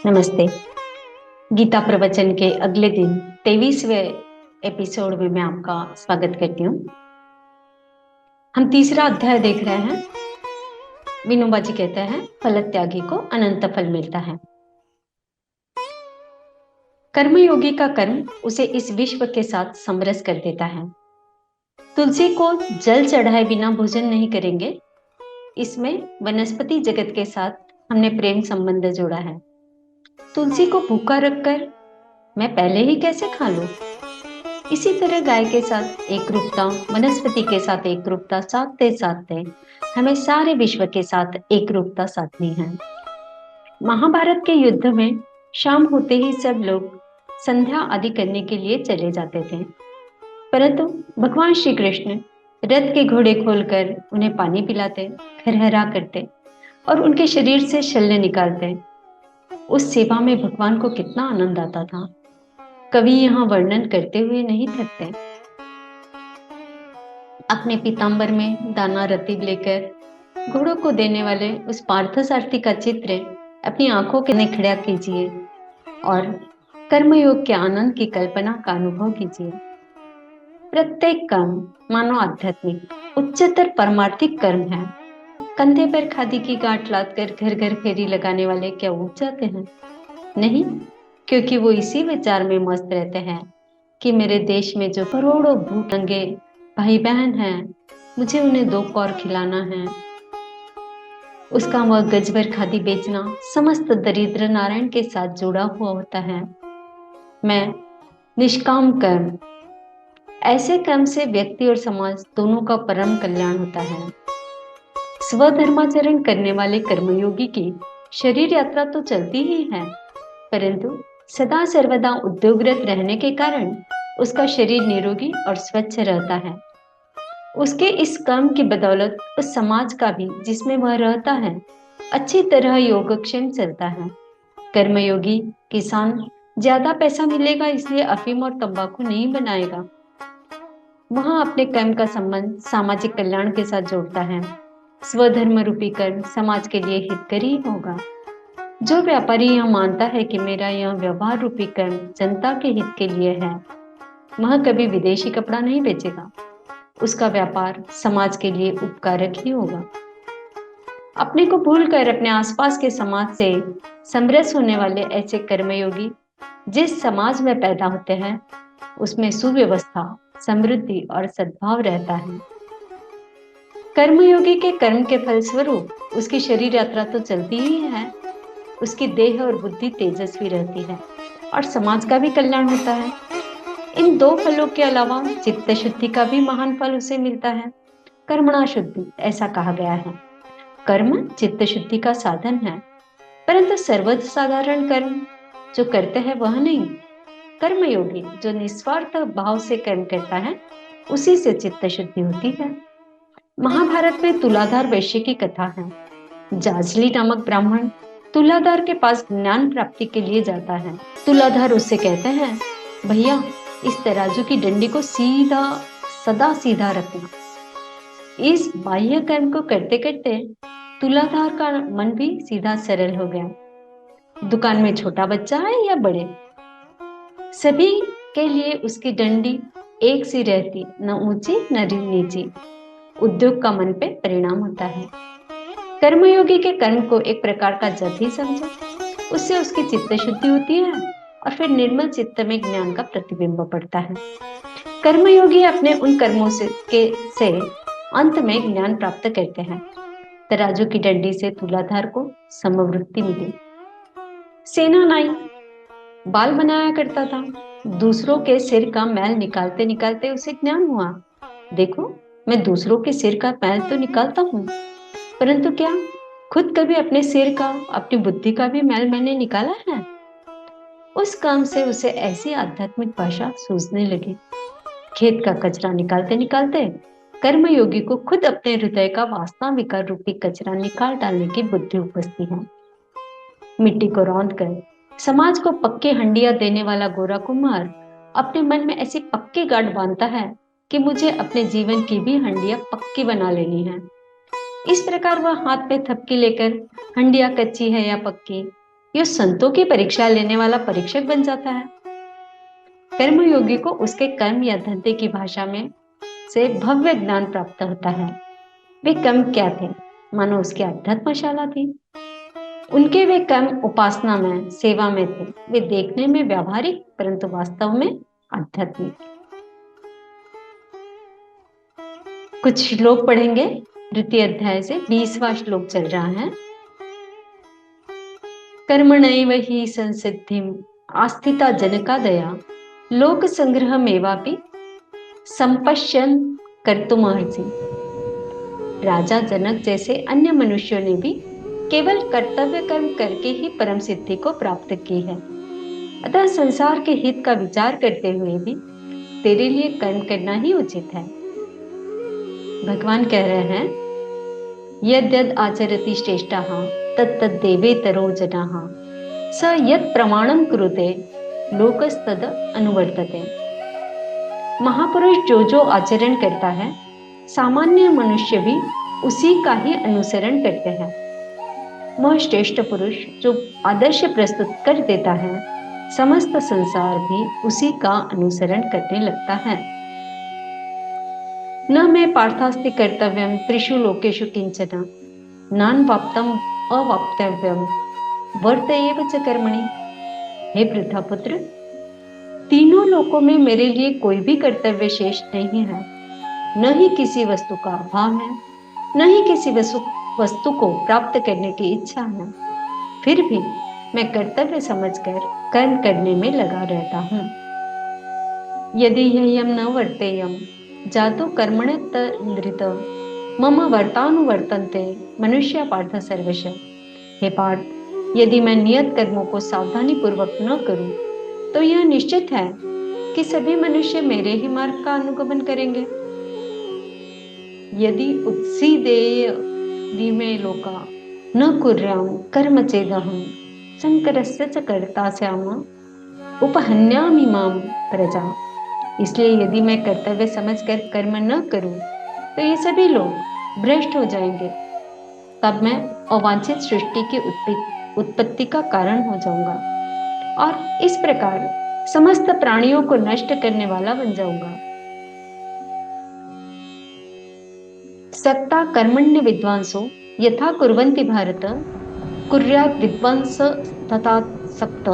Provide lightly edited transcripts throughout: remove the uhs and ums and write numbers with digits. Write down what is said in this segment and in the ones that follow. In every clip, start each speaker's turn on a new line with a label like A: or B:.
A: नमस्ते। गीता प्रवचन के अगले दिन 23वें एपिसोड में मैं आपका स्वागत करती हूँ। हम तीसरा अध्याय देख रहे हैं। विनोबा जी कहते हैं फल त्यागी को अनंत फल मिलता है। कर्मयोगी का कर्म उसे इस विश्व के साथ समरस कर देता है। तुलसी को जल चढ़ाए बिना भोजन नहीं करेंगे। इसमें वनस्पति जगत के साथ हमने प्रेम संबंध जोड़ा है। तुलसी को भूखा रखकर मैं पहले ही कैसे खा लूं? इसी तरह गाय के साथ एक रूपता, वनस्पति के साथ एक रूपता साधते साधते हमें सारे विश्व के साथ एक रूपता साधनी है। महाभारत के युद्ध में शाम होते ही सब लोग संध्या आदि करने के लिए चले जाते थे, परंतु भगवान श्री कृष्ण रथ के घोड़े खोलकर उन्हें पानी पिलाते, खरहरा करते और उनके शरीर से शल्य निकालते। उस सेवा में भगवान को कितना आनंद आता था, कवि यहाँ वर्णन करते हुए नहीं थकते। अपने पीताम्बर में दाना रतीब लेकर घोड़ों को देने वाले उस पार्थसारथी का चित्र अपनी आंखों के ने खड़ा कीजिए और कर्मयोग के आनंद की कल्पना का अनुभव कीजिए। प्रत्येक कर्म मानो आध्यात्मिक उच्चतर परमार्थिक कर्म है। कंधे पर खादी की गांठ लादकर घर घर फेरी लगाने वाले क्या ऊब जाते हैं? नहीं, क्योंकि वो इसी विचार में मस्त रहते हैं कि मेरे देश में जो करोड़ों भूख नंगे भाई बहन हैं, मुझे उन्हें 2 कौर खिलाना है। उसका वह गज भर खादी बेचना समस्त दरिद्र नारायण के साथ जुड़ा हुआ होता है। मैं निष्काम कर्म, ऐसे कर्म से व्यक्ति और समाज दोनों का परम कल्याण होता है। स्वधर्माचरण करने वाले कर्मयोगी की शरीर यात्रा तो चलती ही है, परंतु सदा सर्वदा उद्योगरत रहने के कारण उसका शरीर निरोगी और स्वच्छ रहता है। उसके इस कर्म की बदौलत उस समाज का भी जिसमें वह रहता है अच्छी तरह योगक्षेम चलता है। कर्मयोगी किसान ज्यादा पैसा मिलेगा इसलिए अफीम और तंबाकू नहीं बनाएगा। वह अपने कर्म का संबंध सामाजिक कल्याण के साथ जोड़ता है। स्वधर्म रूपी कर्म समाज के लिए हितकारी होगा। जो व्यापारी यह मानता है कि मेरा यह व्यवहार रूपी कर्म जनता के हित के लिए है, वह कभी विदेशी कपड़ा नहीं बेचेगा। उसका व्यापार समाज के लिए उपकारक ही होगा। अपने को भूलकर अपने आसपास के समाज से समरस होने वाले ऐसे कर्मयोगी जिस समाज में पैदा होते हैं, उसमें सुव्यवस्था, समृद्धि और सद्भाव रहता है। कर्मयोगी के कर्म के फलस्वरूप उसकी शरीर यात्रा तो चलती ही है, उसकी देह और बुद्धि तेजस्वी रहती है और समाज का भी कल्याण होता है। इन 2 फलों के अलावा चित्त शुद्धि का भी महान फल उसे मिलता है। कर्मणा शुद्धि ऐसा कहा गया है। कर्म चित्त शुद्धि का साधन है, परंतु सर्वसाधारण कर्म जो करते हैं वह नहीं। कर्मयोगी जो निस्वार्थ भाव से कर्म करता है, उसी से चित्त शुद्धि होती है। महाभारत में तुलाधार वैश्य की कथा है। जाजली नामक ब्राह्मण तुलाधार के पास ज्ञान प्राप्ति के लिए जाता है। तुलाधार उससे कहते हैं, भैया इस तराजू की डंडी को सीधा, सदा सीधा रखना। इस बाह्य कर्म को करते करते तुलाधार का मन भी सीधा सरल हो गया। दुकान में छोटा बच्चा है या बड़े, सभी के लिए उसकी डंडी एक सी रहती, न ऊंची न नीची। उद्योग का मन पे परिणाम होता है। कर्मयोगी के कर्म को एक प्रकार का जप ही समझो, उससे उसकी चित्त शुद्धि होती है और फिर निर्मल चित्त में ज्ञान का प्रतिबिंब पड़ता है। कर्मयोगी अपने उन कर्मों से अंत में ज्ञान प्राप्त करते हैं। तराजू की डंडी से तुलाधार को समवृत्ति मिली। सेना नाई बाल बनाया करता था। दूसरों के सिर का मैल निकालते निकालते उसे ज्ञान हुआ। देखो, मैं दूसरों के सिर का मैल तो निकालता हूँ, परंतु क्या खुद कभी अपने सिर का, अपनी बुद्धि का भी मैल मैंने निकाला है? उस काम से उसे ऐसी आध्यात्मिक भाषा सूझने लगी। खेत का कचरा निकालते निकालते कर्मयोगी को खुद अपने हृदय का वासना विकार रूपी कचरा निकाल डालने की बुद्धि उपजती है। मिट्टी को रौंद कर समाज को पक्के हंडिया देने वाला गोरा कुम्हार अपने मन में ऐसी पक्की गांठ बांधता है कि मुझे अपने जीवन की भी हंडिया पक्की बना लेनी है। इस प्रकार वह हाथ में थपकी लेकर हंडिया कच्ची है या पक्की, यह संतों की परीक्षा लेने वाला परीक्षक बन जाता है। कर्मयोगी को उसके कर्म या धंधे की भाषा में से भव्य ज्ञान प्राप्त होता है। वे कर्म क्या थे? मानो उसकी अध्यात्मशाला थी। उनके वे कर्म उपासना में, सेवा में थे। वे देखने में व्यावहारिक परंतु वास्तव में आध्यात्मिक। कुछ श्लोक पढ़ेंगे। द्वितीय अध्याय से 20वां श्लोक चल रहा है। कर्मणैव हि संसिद्धिम आस्थिता जनकादया लोक संग्रह मेवापि संपश्यन कर्तुमर्हसि। राजा जनक जैसे अन्य मनुष्यों ने भी केवल कर्तव्य कर्म करके ही परम सिद्धि को प्राप्त की है। अतः संसार के हित का विचार करते हुए भी तेरे लिए कर्म करना ही उचित है। भगवान कह रहे हैं, यद्यद् आचरति श्रेष्ठः तत्तद् देवेतरो जनाः स यत् प्रमाणं कुरुते लोकस्तद अनुवर्तते। महापुरुष जो जो आचरण करता है, सामान्य मनुष्य भी उसी का ही अनुसरण करते हैं। वह श्रेष्ठ पुरुष जो आदर्श प्रस्तुत कर देता है, समस्त संसार भी उसी का अनुसरण करने लगता है। न मैं पार्थास्ति कर्तव्यम त्रिषु लोकेषु किंचन नान्वाप्तम अवाप्तव्यम वर्त एव च कर्मणि। हे वृद्धापुत्र, तीनों लोकों में मेरे लिए कोई भी कर्तव्य शेष नहीं है। न ही किसी वस्तु का अभाव है, न ही किसी वस्तु को प्राप्त करने की इच्छा है। फिर भी मैं कर्तव्य समझकर कर्म करने में लगा रहता हूँ। यदि ह्ययं न वर्तेयं जातु कर्मण्यतन्द्रित मम वर्तानुवर्तन्ते मनुष्य पार्थ सर्वश। हे पार्थ, यदि मैं नियत कर्मों को सावधानी पूर्वक न करूं, तो यह निश्चित है कि सभी मनुष्य मेरे ही मार्ग का अनुगमन करेंगे। यदि उत्सीदेय दिमे लोका न कुर्याम कर्म चेदहं शंकरस्य च कर्ता स्याम उपहन्यामि माम प्रजा। इसलिए यदि मैं कर्तव्य समझकर कर्म न करूं, तो ये सभी लोग भ्रष्ट हो जाएंगे। तब मैं अवांछित सृष्टि की उत्पत्ति का कारण हो जाऊंगा और इस प्रकार समस्त प्राणियों को नष्ट करने वाला बन जाऊंगा। सक्ता कर्मण्य विद्वांसो यथा कुर्वन्ति भारत कुर्यात् विद्वांस तथा सक्त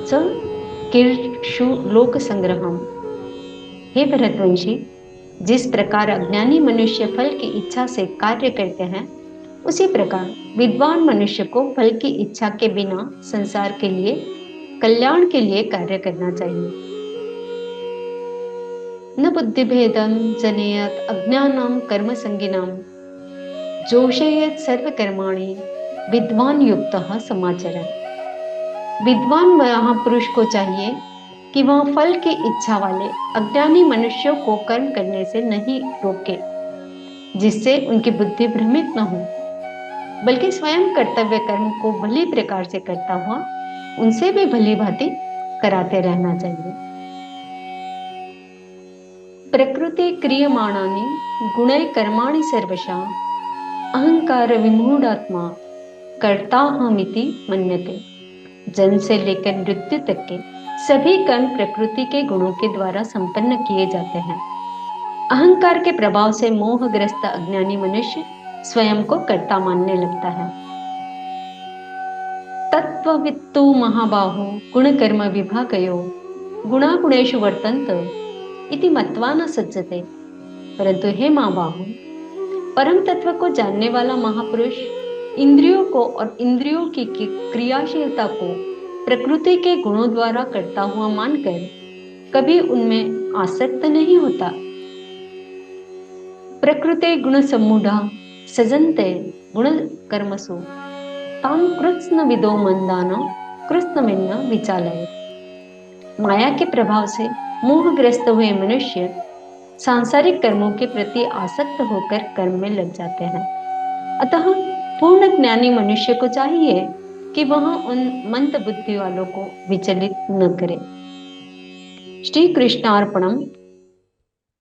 A: च कीर्षु लोक संग्रहम। हे भरतवंशी, जिस प्रकार अज्ञानी मनुष्य फल की इच्छा से कार्य करते हैं, उसी प्रकार विद्वान मनुष्य को फल की इच्छा के बिना संसार के लिए, कल्याण के लिए कार्य करना चाहिए। न बुद्धिभेदं जनेयत अज्ञानं कर्म संगिनाम जोषयेत सर्वकर्माणि विद्वान युक्तः समाचरन्। विद्वान महापुरुष को चाहिए कि वह फल की इच्छा वाले अज्ञानी मनुष्यों को कर्म करने से नहीं रोके, जिससे उनकी बुद्धि भ्रमित न हो, बल्कि स्वयं कर्तव्य कर्म को भली प्रकार से करता हुआ उनसे भी भली भांति कराते रहना चाहिए। प्रकृति क्रियमाणानि गुणै कर्माणि सर्वशा अहंकार विमूढ़ात्मा कर्ताहमिति मन्यते। जन्म से लेकर मृत्यु तक के सभी कर्म प्रकृति के गुणों के द्वारा संपन्न किए जाते हैं। अहंकार के प्रभाव से मोहग्रस्त अज्ञानी मनुष्य स्वयं को कर्ता मानने लगता है। तत्त्ववित्तु महाबाहो गुण कर्म विभागयो गुणागुणेषु वर्तन्त इति मत्वा न सज्जते। परंतु हे महाबाहो, परम तत्व को जानने वाला महापुरुष इंद्रियों को और इंद्रियों की क्रियाशीलता को प्रकृति के गुणों द्वारा करता हुआ मानकर कभी उनमें आसक्त नहीं होता। प्रकृति गुण सम्मूढ़ा सजन्ते गुण कर्मसु तां कृत्स्न विदो मंदान कृत्स्नमिन्न विचालयेत्। माया के प्रभाव से मोहग्रस्त हुए मनुष्य सांसारिक कर्मों के प्रति आसक्त होकर कर्म में लग जाते हैं। अतः पूर्ण ज्ञानी मनुष्य को चाहिए कि वह उन मंद बुद्धि वालों को विचलित न करे। श्री कृष्णार्पणम।